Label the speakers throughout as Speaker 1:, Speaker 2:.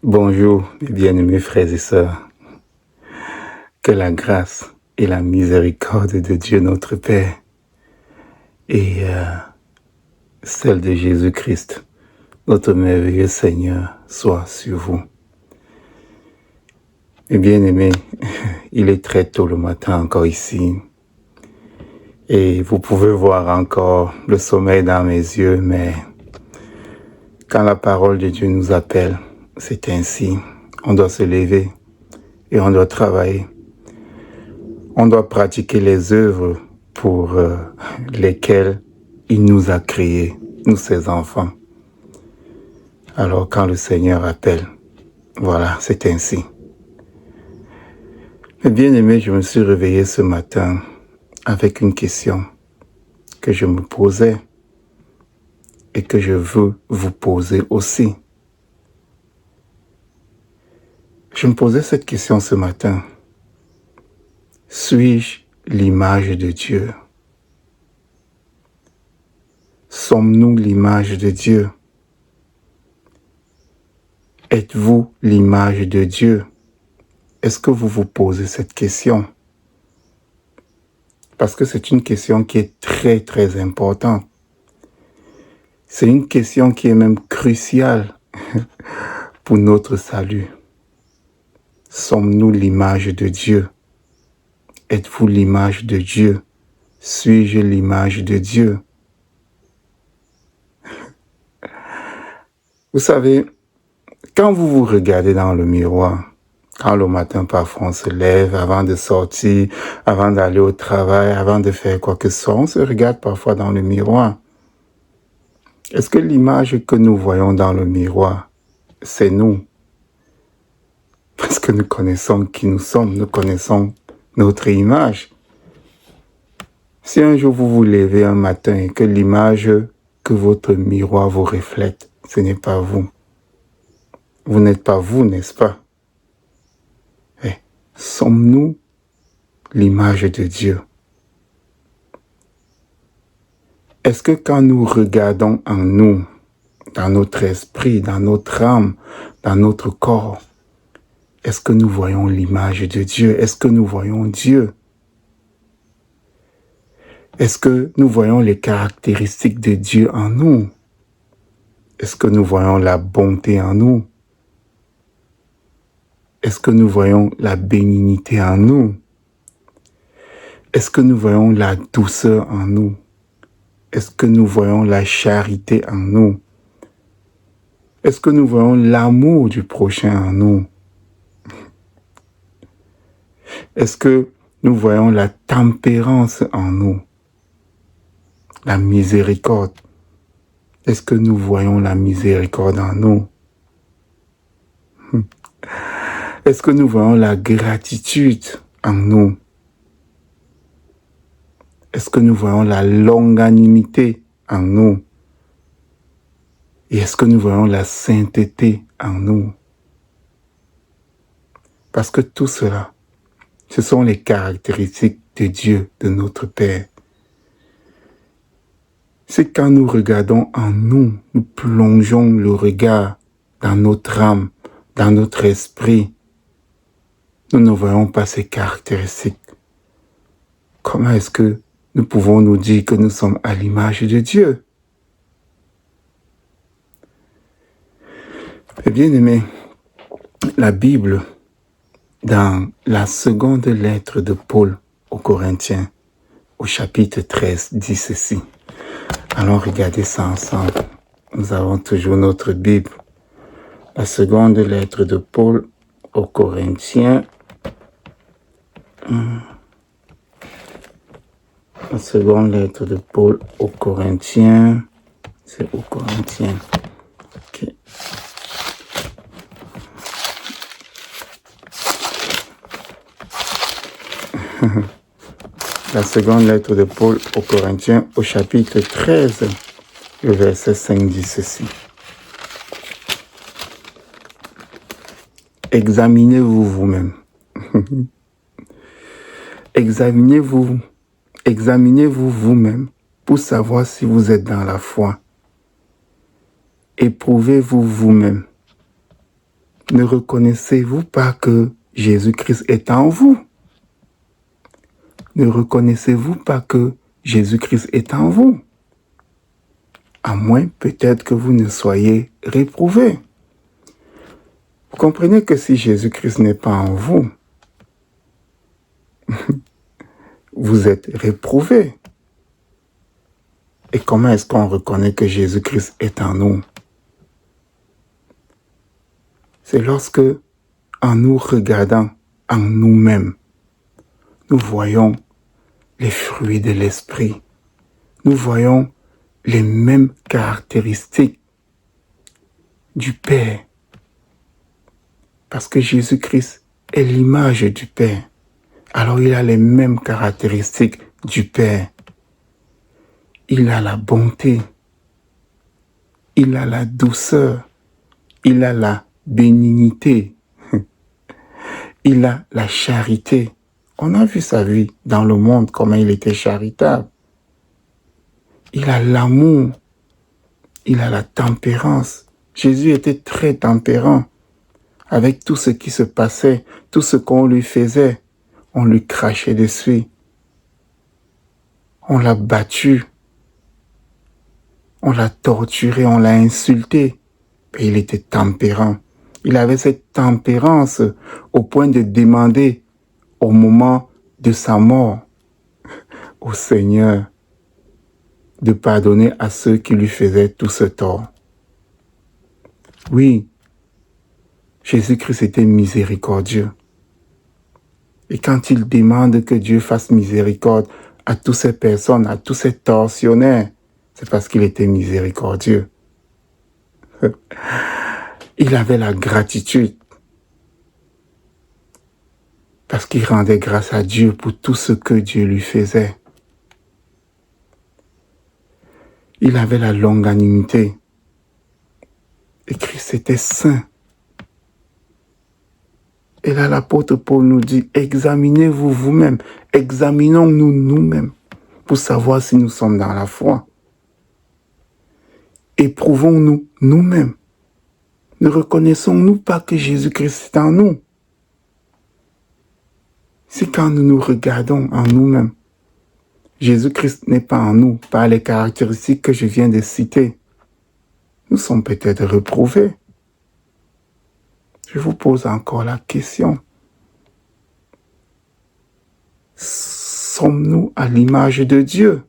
Speaker 1: Bonjour, mes bien-aimés frères et sœurs. Que la grâce et la miséricorde de Dieu notre Père et celle de Jésus-Christ, notre merveilleux Seigneur, soit sur vous. Mes bien-aimés, il est très tôt le matin encore ici. Et vous pouvez voir encore le sommeil dans mes yeux, mais quand la parole de Dieu nous appelle, c'est ainsi. On doit se lever et on doit travailler. On doit pratiquer les œuvres pour lesquelles il nous a créés, nous ses enfants. Alors quand le Seigneur appelle, voilà, c'est ainsi. Mais bien aimé, je me suis réveillé ce matin avec une question que je me posais et que je veux vous poser aussi. Je me posais cette question ce matin. Suis-je l'image de Dieu? Sommes-nous l'image de Dieu? Êtes-vous l'image de Dieu? Est-ce que vous vous posez cette question? Parce que c'est une question qui est très très importante. C'est une question qui est même cruciale pour notre salut. Sommes-nous l'image de Dieu? Êtes-vous l'image de Dieu? Suis-je l'image de Dieu? Vous savez, quand vous vous regardez dans le miroir, quand le matin parfois on se lève, avant de sortir, avant d'aller au travail, avant de faire quoi que ce soit, on se regarde parfois dans le miroir. Est-ce que l'image que nous voyons dans le miroir, c'est nous? Parce que nous connaissons qui nous sommes, nous connaissons notre image. Si un jour vous vous levez un matin et que l'image que votre miroir vous reflète, ce n'est pas vous. Vous n'êtes pas vous, n'est-ce pas? Sommes-nous l'image de Dieu? Est-ce que quand nous regardons en nous, dans notre esprit, dans notre âme, dans notre corps, est-ce que nous voyons l'image de Dieu? Est-ce que nous voyons Dieu? Est-ce que nous voyons les caractéristiques de Dieu en nous? Est-ce que nous voyons la bonté en nous? Est-ce que nous voyons la bénignité en nous? Est-ce que nous voyons la douceur en nous? Est-ce que nous voyons la charité en nous? Est-ce que nous voyons l'amour du prochain en nous? Est-ce que nous voyons la tempérance en nous? La miséricorde? Est-ce que nous voyons la miséricorde en nous? Est-ce que nous voyons la gratitude en nous? Est-ce que nous voyons la longanimité en nous? Et est-ce que nous voyons la sainteté en nous? Parce que tout cela, ce sont les caractéristiques de Dieu, de notre Père. C'est quand nous regardons en nous, nous plongeons le regard dans notre âme, dans notre esprit. Nous ne voyons pas ces caractéristiques. Comment est-ce que nous pouvons nous dire que nous sommes à l'image de Dieu? Eh bien aimé, la Bible, dans la seconde lettre de Paul aux Corinthiens, au chapitre 13, dit ceci. Allons regarder ça ensemble. Nous avons toujours notre Bible. La seconde lettre de Paul aux Corinthiens. La seconde lettre de Paul aux Corinthiens. C'est aux Corinthiens. Okay. La seconde lettre de Paul aux Corinthiens au chapitre 13, le verset 5 dit ceci. Examinez-vous vous-même. Examinez-vous vous-même pour savoir si vous êtes dans la foi. Éprouvez-vous vous-même Ne reconnaissez-vous pas que Jésus-Christ est en vous? Ne reconnaissez-vous pas que Jésus-Christ est en vous? À moins peut-être que vous ne soyez réprouvés. Vous comprenez que si Jésus-Christ n'est pas en vous, vous êtes réprouvés. Et comment est-ce qu'on reconnaît que Jésus-Christ est en nous? C'est lorsque, en nous regardant en nous-mêmes, nous voyons les fruits de l'esprit. Nous voyons les mêmes caractéristiques du Père. Parce que Jésus-Christ est l'image du Père. Alors il a les mêmes caractéristiques du Père. Il a la bonté. Il a la douceur. Il a la bénignité. Il a la charité. On a vu sa vie dans le monde, comment il était charitable. Il a l'amour. Il a la tempérance. Jésus était très tempérant. Avec tout ce qui se passait, tout ce qu'on lui faisait, on lui crachait dessus. On l'a battu. On l'a torturé, on l'a insulté. Et il était tempérant. Il avait cette tempérance au point de demander au moment de sa mort au Seigneur de pardonner à ceux qui lui faisaient tout ce tort. Oui, Jésus-Christ était miséricordieux. Et quand il demande que Dieu fasse miséricorde à toutes ces personnes, à tous ces tortionnaires, c'est parce qu'il était miséricordieux. Il avait la gratitude. Parce qu'il rendait grâce à Dieu pour tout ce que Dieu lui faisait. Il avait la longanimité. Et Christ était saint. Et là, l'apôtre Paul nous dit, examinez-vous vous-même. Examinons-nous nous-mêmes pour savoir si nous sommes dans la foi. Éprouvons-nous nous-mêmes. Ne reconnaissons-nous pas que Jésus-Christ est en nous? Si quand nous nous regardons en nous-mêmes, Jésus-Christ n'est pas en nous par les caractéristiques que je viens de citer, nous sommes peut-être reprouvés. Je vous pose encore la question. Sommes-nous à l'image de Dieu?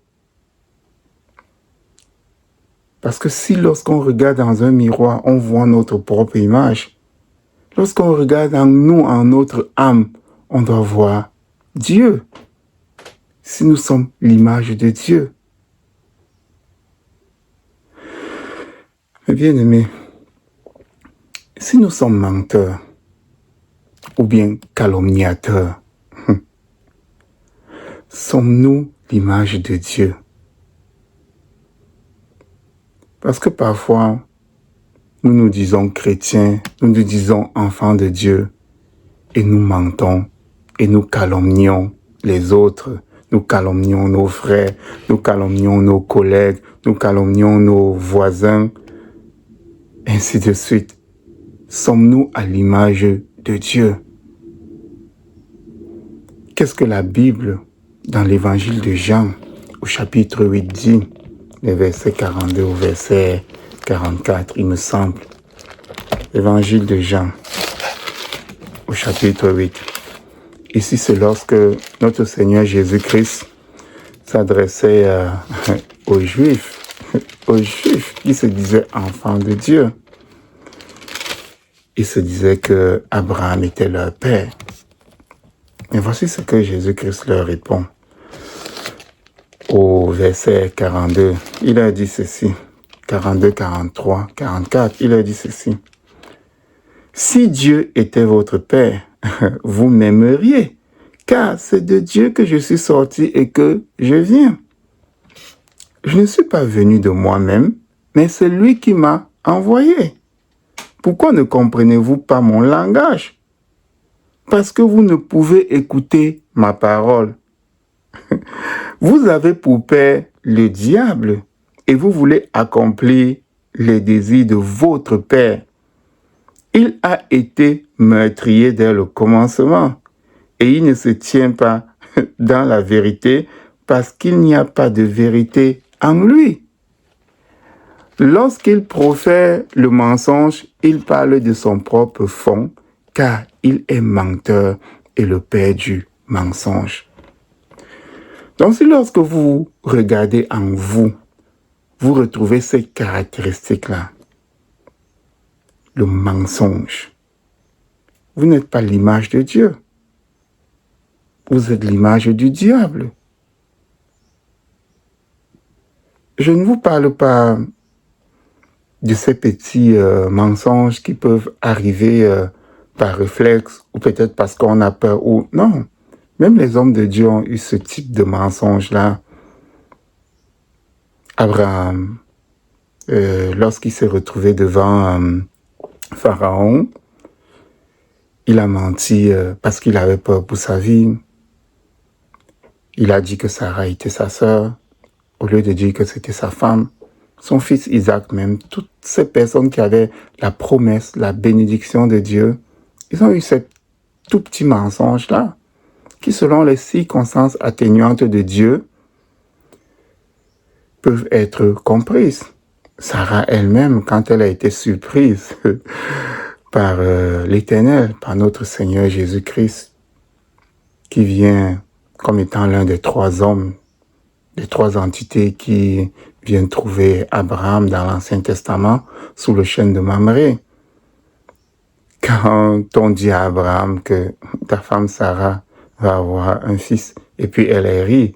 Speaker 1: Parce que si lorsqu'on regarde dans un miroir, on voit notre propre image, lorsqu'on regarde en nous, en notre âme, on doit voir Dieu. Si nous sommes l'image de Dieu. Mais bien aimés, si nous sommes menteurs ou bien calomniateurs, sommes-nous l'image de Dieu? Parce que parfois, nous nous disons chrétiens, nous nous disons enfants de Dieu, et nous mentons, et nous calomnions les autres, nous calomnions nos frères, nous calomnions nos collègues, nous calomnions nos voisins, ainsi de suite. Sommes-nous à l'image de Dieu? Qu'est-ce que la Bible, dans l'évangile de Jean, au chapitre 8, dit, les versets 42 au verset 44, il me semble. L'évangile de Jean, au chapitre 8. Ici, c'est lorsque notre Seigneur Jésus-Christ s'adressait aux Juifs qui se disaient enfants de Dieu. Ils se disaient que Abraham était leur père. Et voici ce que Jésus-Christ leur répond. Au verset 42, il a dit ceci. 42, 43, 44, il a dit ceci. Si Dieu était votre père, vous m'aimeriez, car c'est de Dieu que je suis sorti et que je viens. Je ne suis pas venu de moi-même, mais c'est lui qui m'a envoyé. Pourquoi ne comprenez-vous pas mon langage? Parce que vous ne pouvez écouter ma parole. Vous avez pour père le diable et vous voulez accomplir les désirs de votre père. Il a été meurtrier dès le commencement et il ne se tient pas dans la vérité parce qu'il n'y a pas de vérité en lui. Lorsqu'il profère le mensonge, il parle de son propre fond car il est menteur et le père du mensonge. Donc si lorsque vous regardez en vous, vous retrouvez ces caractéristiques-là, le mensonge, vous n'êtes pas l'image de Dieu. Vous êtes l'image du diable. Je ne vous parle pas de ces petits mensonges qui peuvent arriver par réflexe ou peut-être parce qu'on a peur ou non. Même les hommes de Dieu ont eu ce type de mensonge-là. Abraham, lorsqu'il s'est retrouvé devant Pharaon, il a menti parce qu'il avait peur pour sa vie. Il a dit que Sarah était sa sœur, au lieu de dire que c'était sa femme. Son fils Isaac même, toutes ces personnes qui avaient la promesse, la bénédiction de Dieu, ils ont eu ce tout petit mensonge-là, qui selon les circonstances atténuantes de Dieu, peuvent être comprises. Sarah elle-même, quand elle a été surprise par l'Éternel, par notre Seigneur Jésus-Christ, qui vient comme étant l'un des 3 hommes, des 3 entités qui viennent trouver Abraham dans l'Ancien Testament sous le chêne de Mamré. Quand on dit à Abraham que ta femme Sarah va avoir un fils, et puis elle rit,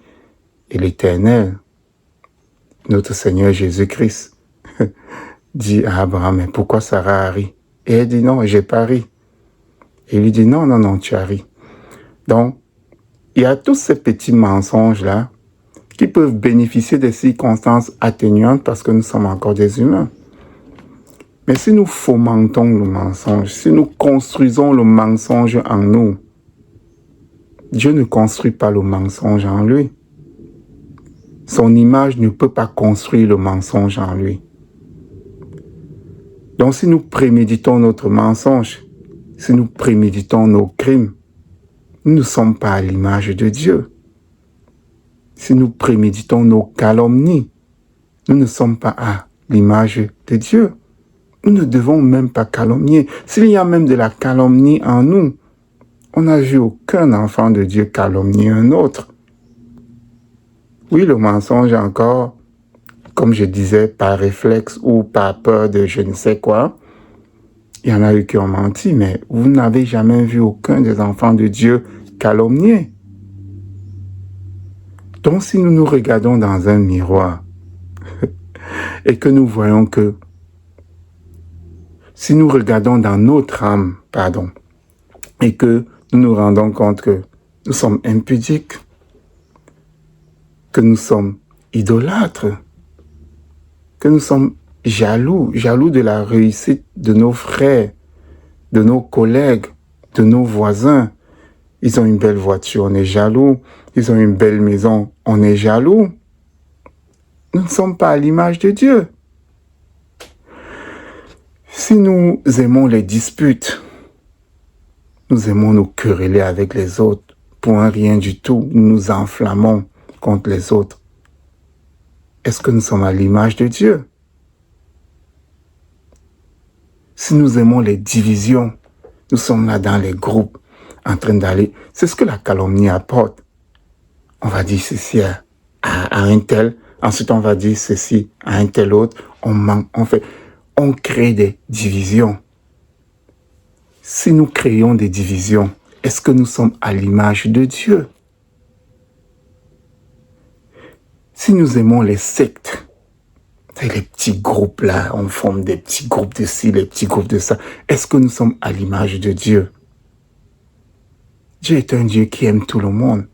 Speaker 1: et l'Éternel, notre Seigneur Jésus-Christ, dit à Abraham, mais pourquoi Sarah rit? Et elle dit, non, j'ai pas ri. Et il lui dit, non, tu as ri. Donc, il y a tous ces petits mensonges-là qui peuvent bénéficier des circonstances atténuantes parce que nous sommes encore des humains. Mais si nous fomentons le mensonge, si nous construisons le mensonge en nous, Dieu ne construit pas le mensonge en lui. Son image ne peut pas construire le mensonge en lui. Donc si nous préméditons notre mensonge, si nous préméditons nos crimes, nous ne sommes pas à l'image de Dieu. Si nous préméditons nos calomnies, nous ne sommes pas à l'image de Dieu. Nous ne devons même pas calomnier. S'il y a même de la calomnie en nous, on n'a vu aucun enfant de Dieu calomnier un autre. Oui, le mensonge encore, comme je disais, par réflexe ou par peur de je ne sais quoi, il y en a eu qui ont menti, mais vous n'avez jamais vu aucun des enfants de Dieu calomnier. Donc si nous nous regardons dans un miroir et que nous voyons que, si nous regardons dans notre âme, et que nous nous rendons compte que nous sommes impudiques, que nous sommes idolâtres, que nous sommes jaloux de la réussite de nos frères, de nos collègues, de nos voisins. Ils ont une belle voiture, on est jaloux. Ils ont une belle maison, on est jaloux. Nous ne sommes pas à l'image de Dieu. Si nous aimons les disputes, nous aimons nous quereller avec les autres, pour un rien du tout, nous nous enflammons contre les autres. Est-ce que nous sommes à l'image de Dieu? Si nous aimons les divisions, nous sommes là dans les groupes, en train d'aller. C'est ce que la calomnie apporte. On va dire ceci à un tel, ensuite on va dire ceci à un tel autre. On crée des divisions. Si nous créons des divisions, est-ce que nous sommes à l'image de Dieu? Si nous aimons les sectes, c'est les petits groupes là, on forme des petits groupes de ci, les petits groupes de ça. Est-ce que nous sommes à l'image de Dieu? Dieu est un Dieu qui aime tout le monde.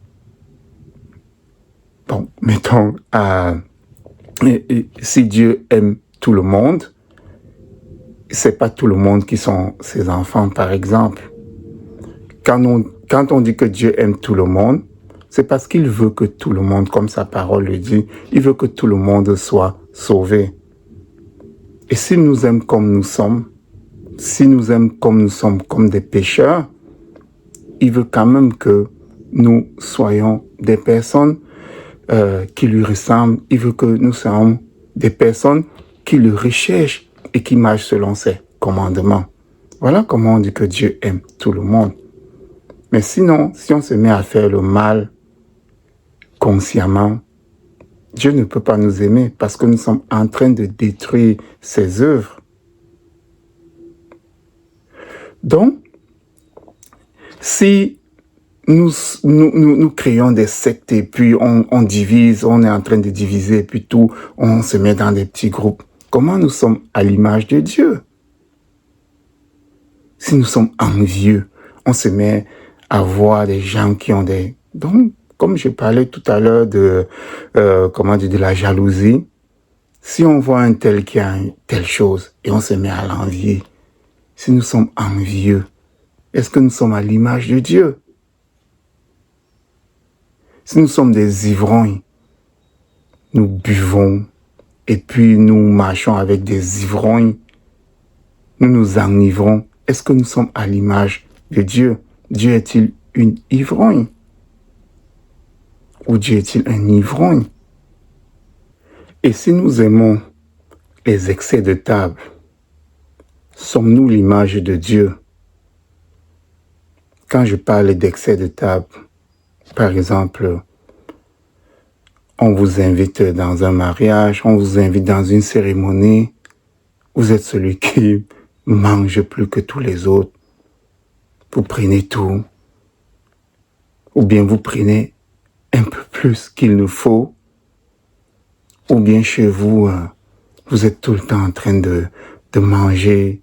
Speaker 1: Bon, mettons, si Dieu aime tout le monde, c'est pas tout le monde qui sont ses enfants, par exemple. Quand on dit que Dieu aime tout le monde, c'est parce qu'il veut que tout le monde, comme sa parole le dit, il veut que tout le monde soit sauvé. Et s'il nous aime comme nous sommes, s'il nous aime comme nous sommes, comme des pécheurs, il veut quand même que nous soyons des personnes qui lui ressemblent. Il veut que nous soyons des personnes qui le recherchent et qui marchent selon ses commandements. Voilà comment on dit que Dieu aime tout le monde. Mais sinon, si on se met à faire le mal consciemment, Dieu ne peut pas nous aimer parce que nous sommes en train de détruire ses œuvres. Donc, si nous créons des sectes et puis on divise, on est en train de diviser et puis tout, on se met dans des petits groupes, comment nous sommes à l'image de Dieu? Si nous sommes envieux, on se met à voir des gens qui ont des... Donc, comme je parlais tout à l'heure de la jalousie, si on voit un tel qui a une telle chose et on se met à l'envier, si nous sommes envieux, est-ce que nous sommes à l'image de Dieu? Si nous sommes des ivrognes, nous buvons et puis nous marchons avec des ivrognes, nous nous enivrons, est-ce que nous sommes à l'image de Dieu? Dieu est-il une ivrogne? Ou Dieu est-il un ivrogne? Et si nous aimons les excès de table, sommes-nous l'image de Dieu? Quand je parle d'excès de table, par exemple, on vous invite dans un mariage, on vous invite dans une cérémonie, vous êtes celui qui mange plus que tous les autres. Vous prenez tout, ou bien vous prenez un peu plus qu'il ne faut, ou bien chez vous, vous êtes tout le temps en train de manger,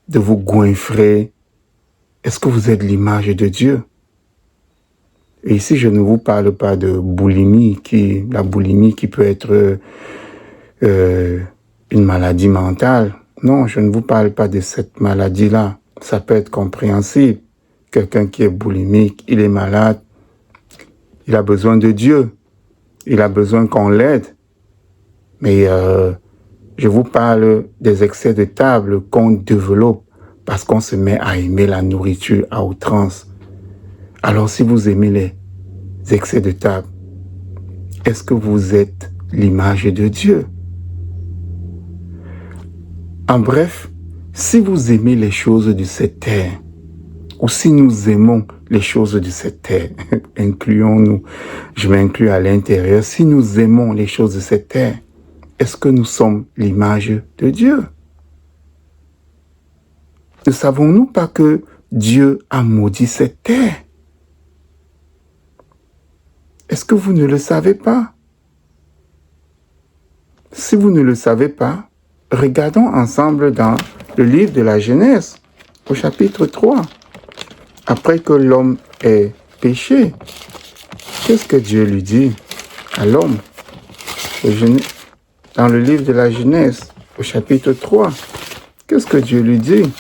Speaker 1: de vous goinfrer. Est-ce que vous êtes l'image de Dieu? Et ici, je ne vous parle pas de boulimie, la boulimie qui peut être une maladie mentale. Non, je ne vous parle pas de cette maladie-là. Ça peut être compréhensible. Quelqu'un qui est boulimique, il est malade, il a besoin de Dieu. Il a besoin qu'on l'aide. Mais je vous parle des excès de table qu'on développe parce qu'on se met à aimer la nourriture à outrance. Alors si vous aimez les excès de table, est-ce que vous êtes l'image de Dieu? En bref, si vous aimez les choses de cette terre, ou si nous aimons les choses de cette terre, incluons-nous, je m'inclus à l'intérieur, si nous aimons les choses de cette terre, est-ce que nous sommes l'image de Dieu? Ne savons-nous pas que Dieu a maudit cette terre? Est-ce que vous ne le savez pas? Si vous ne le savez pas, regardons ensemble dans le livre de la Genèse, au chapitre 3. Après que l'homme ait péché, qu'est-ce que Dieu lui dit à l'homme? Dans le livre de la Genèse, au chapitre 3, qu'est-ce que Dieu lui dit?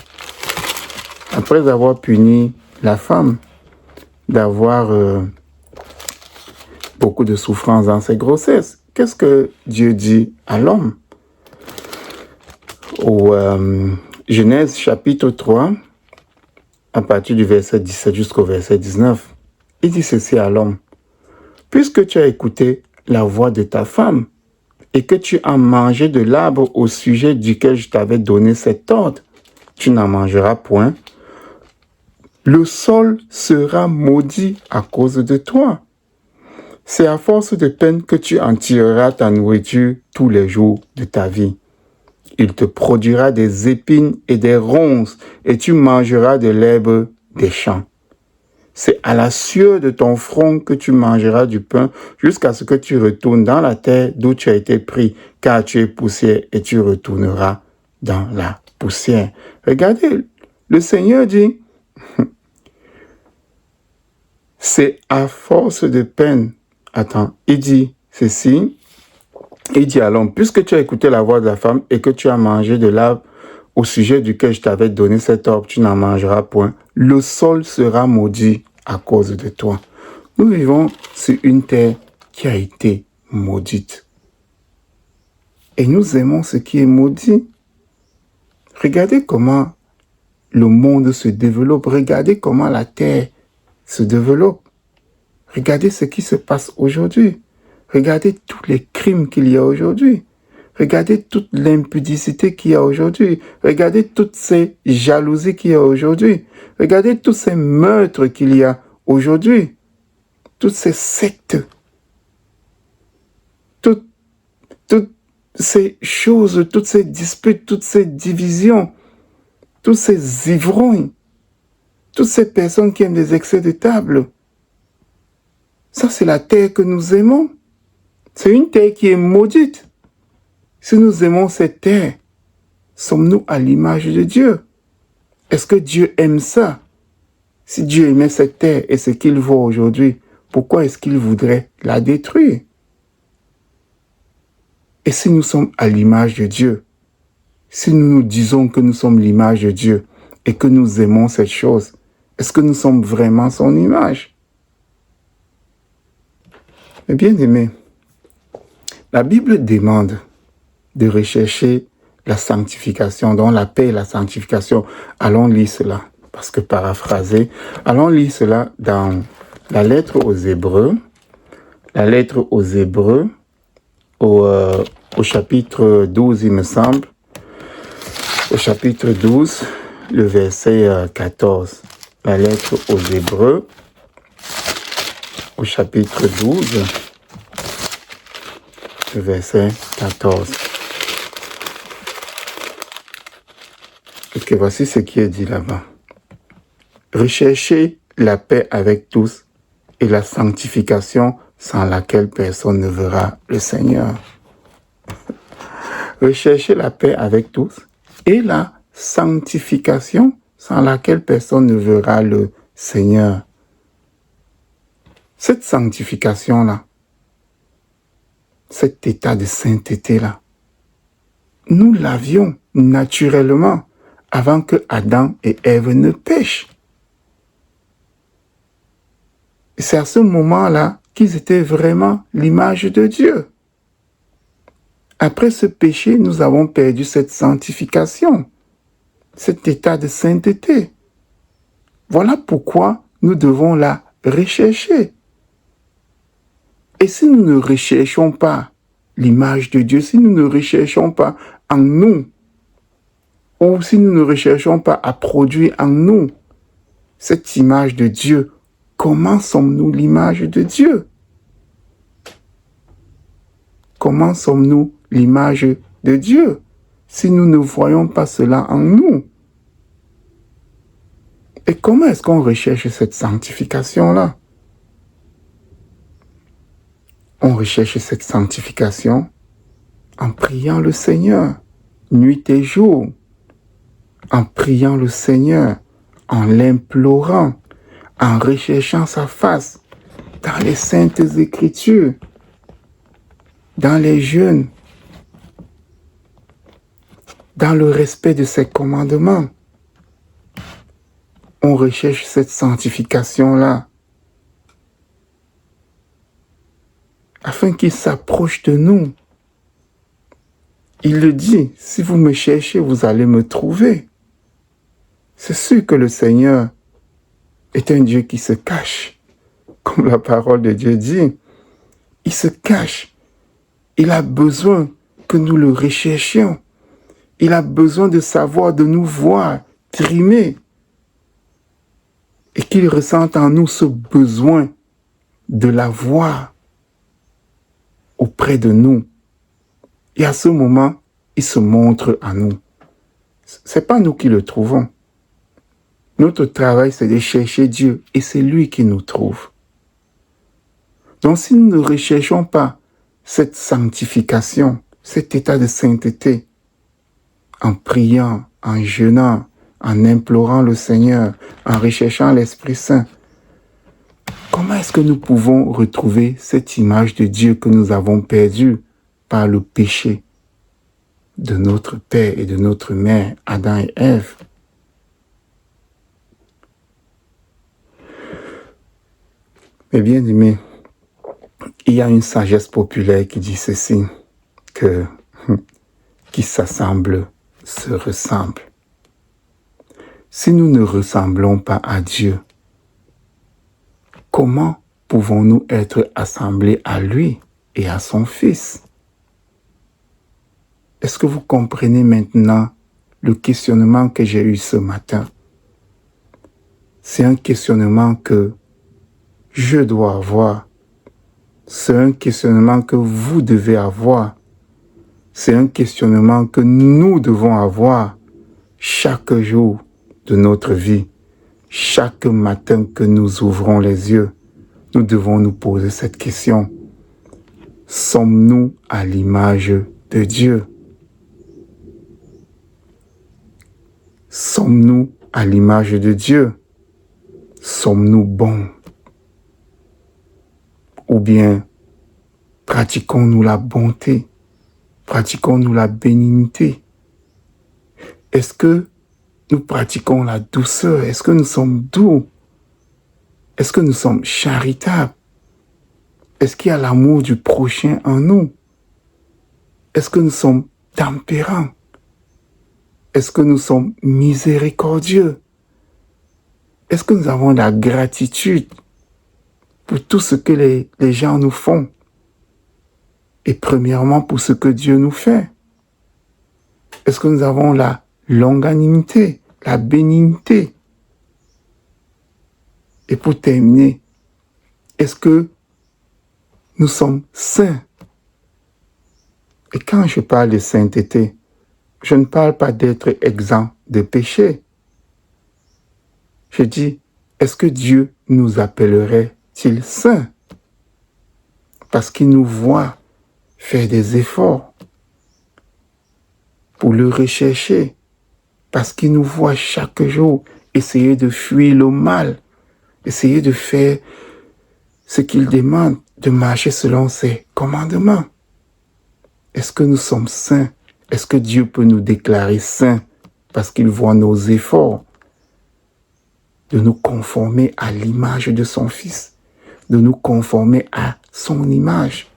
Speaker 1: Après avoir puni la femme, d'avoir beaucoup de souffrance dans ses grossesses, qu'est-ce que Dieu dit à l'homme? Au Genèse chapitre 3, à partir du verset 17 jusqu'au verset 19, il dit ceci à l'homme. Puisque tu as écouté la voix de ta femme et que tu as mangé de l'arbre au sujet duquel je t'avais donné cet ordre, tu n'en mangeras point. Le sol sera maudit à cause de toi. C'est à force de peine que tu en tireras ta nourriture tous les jours de ta vie. Il te produira des épines et des ronces, et tu mangeras de l'herbe des champs. C'est à la sueur de ton front que tu mangeras du pain, jusqu'à ce que tu retournes dans la terre d'où tu as été pris, car tu es poussière, et tu retourneras dans la poussière. Regardez, le Seigneur dit, c'est à force de peine. Attends, il dit ceci. Il dit à l'homme, puisque tu as écouté la voix de la femme et que tu as mangé de l'arbre au sujet duquel je t'avais donné cet ordre, tu n'en mangeras point. Le sol sera maudit à cause de toi. Nous vivons sur une terre qui a été maudite. Et nous aimons ce qui est maudit. Regardez comment le monde se développe. Regardez comment la terre se développe. Regardez ce qui se passe aujourd'hui. Regardez tous les crimes qu'il y a aujourd'hui. Regardez toute l'impudicité qu'il y a aujourd'hui. Regardez toutes ces jalousies qu'il y a aujourd'hui. Regardez tous ces meurtres qu'il y a aujourd'hui. Toutes ces sectes. Toutes ces choses, toutes ces disputes, toutes ces divisions, tous ces ivrognes, toutes ces personnes qui aiment des excès de table. Ça, c'est la terre que nous aimons. C'est une terre qui est maudite. Si nous aimons cette terre, sommes-nous à l'image de Dieu? Est-ce que Dieu aime ça? Si Dieu aimait cette terre et ce qu'il voit aujourd'hui, pourquoi est-ce qu'il voudrait la détruire? Et si nous sommes à l'image de Dieu, si nous nous disons que nous sommes l'image de Dieu et que nous aimons cette chose, est-ce que nous sommes vraiment son image? Mais bien aimé, la Bible demande de rechercher la sanctification, dans la paix et la sanctification. Allons lire cela, parce que paraphrasé, allons lire cela dans la lettre aux Hébreux, au chapitre 12, il me semble, au chapitre 12, le verset 14. La lettre aux Hébreux, au chapitre 12, le verset 14. Ok, voici ce qui est dit là-bas. Recherchez la paix avec tous et la sanctification sans laquelle personne ne verra le Seigneur. Recherchez la paix avec tous et la sanctification sans laquelle personne ne verra le Seigneur. Cette sanctification-là, cet état de sainteté-là, nous l'avions naturellement avant que Adam et Ève ne pêchent. Et c'est à ce moment-là qu'ils étaient vraiment l'image de Dieu. Après ce péché, nous avons perdu cette sanctification, cet état de sainteté. Voilà pourquoi nous devons la rechercher. Et si nous ne recherchons pas l'image de Dieu, si nous ne recherchons pas en nous, ou si nous ne recherchons pas à produire en nous cette image de Dieu, comment sommes-nous l'image de Dieu? Comment sommes-nous l'image de Dieu si nous ne voyons pas cela en nous? Et comment est-ce qu'on recherche cette sanctification-là? On recherche cette sanctification en priant le Seigneur, nuit et jour, en priant le Seigneur, en l'implorant, en recherchant sa face dans les saintes Écritures, dans les jeûnes, dans le respect de ses commandements. On recherche cette sanctification-là afin qu'il s'approche de nous. Il le dit, si vous me cherchez, vous allez me trouver. C'est sûr que le Seigneur est un Dieu qui se cache, comme la parole de Dieu dit. Il se cache. Il a besoin que nous le recherchions. Il a besoin de savoir, de nous voir, trimer. Et qu'il ressente en nous ce besoin de la voir auprès de nous. Et à ce moment, il se montre à nous. Ce n'est pas nous qui le trouvons. Notre travail, c'est de chercher Dieu et c'est lui qui nous trouve. Donc si nous ne recherchons pas cette sanctification, cet état de sainteté, en priant, en jeûnant, en implorant le Seigneur, en recherchant l'Esprit Saint, comment est-ce que nous pouvons retrouver cette image de Dieu que nous avons perdue par le péché de notre père et de notre mère, Adam et Ève? Mais bien aimé, il y a une sagesse populaire qui dit ceci, que qui s'assemble se ressemble. Si nous ne ressemblons pas à Dieu, comment pouvons-nous être assemblés à lui et à son Fils? Est-ce que vous comprenez maintenant le questionnement que j'ai eu ce matin? C'est un questionnement que je dois avoir. C'est un questionnement que vous devez avoir. C'est un questionnement que nous devons avoir chaque jour de notre vie. Chaque matin que nous ouvrons les yeux, nous devons nous poser cette question. Sommes-nous à l'image de Dieu? Sommes-nous à l'image de Dieu? Sommes-nous bons? Ou bien pratiquons-nous la bonté? Pratiquons-nous la bénignité? Est-ce que nous pratiquons la douceur? Est-ce que nous sommes doux? Est-ce que nous sommes charitables? Est-ce qu'il y a l'amour du prochain en nous? Est-ce que nous sommes tempérants? Est-ce que nous sommes miséricordieux? Est-ce que nous avons la gratitude pour tout ce que les gens nous font? Et premièrement pour ce que Dieu nous fait. Est-ce que nous avons la longanimité, la bénignité? Et pour terminer, est-ce que nous sommes saints? Et quand je parle de sainteté, je ne parle pas d'être exempt de péché. Je dis, est-ce que Dieu nous appellerait-il saints? Parce qu'il nous voit faire des efforts pour le rechercher, parce qu'il nous voit chaque jour essayer de fuir le mal, essayer de faire ce qu'il demande, de marcher selon ses commandements. Est-ce que nous sommes saints? Est-ce que Dieu peut nous déclarer saints parce qu'il voit nos efforts de nous conformer à l'image de son Fils, de nous conformer à son image,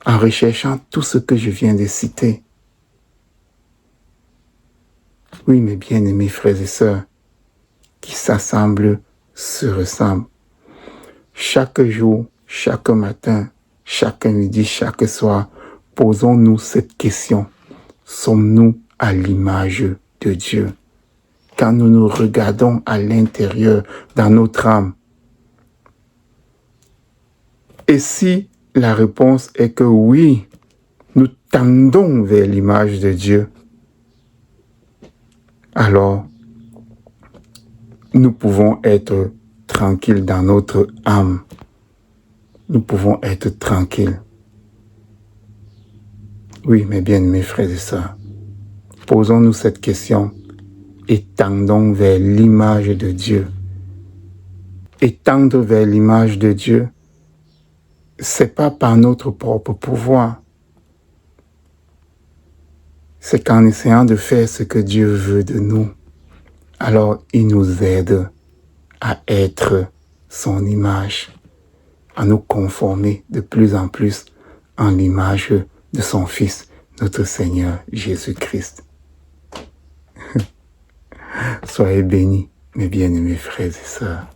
Speaker 1: en recherchant tout ce que je viens de citer? Oui, mes bien-aimés frères et sœurs, qui s'assemblent se ressemblent. Chaque jour, chaque matin, chaque midi, chaque soir, posons-nous cette question. Sommes-nous à l'image de Dieu? Quand nous nous regardons à l'intérieur, dans notre âme. Et si la réponse est que oui, nous tendons vers l'image de Dieu, alors nous pouvons être tranquilles dans notre âme. Nous pouvons être tranquilles. Oui, mes bien-aimés frères et sœurs, posons-nous cette question et tendons vers l'image de Dieu. Et tendre vers l'image de Dieu, c'est pas par notre propre pouvoir. C'est qu'en essayant de faire ce que Dieu veut de nous, alors il nous aide à être son image, à nous conformer de plus en plus en l'image de son Fils, notre Seigneur Jésus-Christ. Soyez bénis, mes bien-aimés frères et sœurs.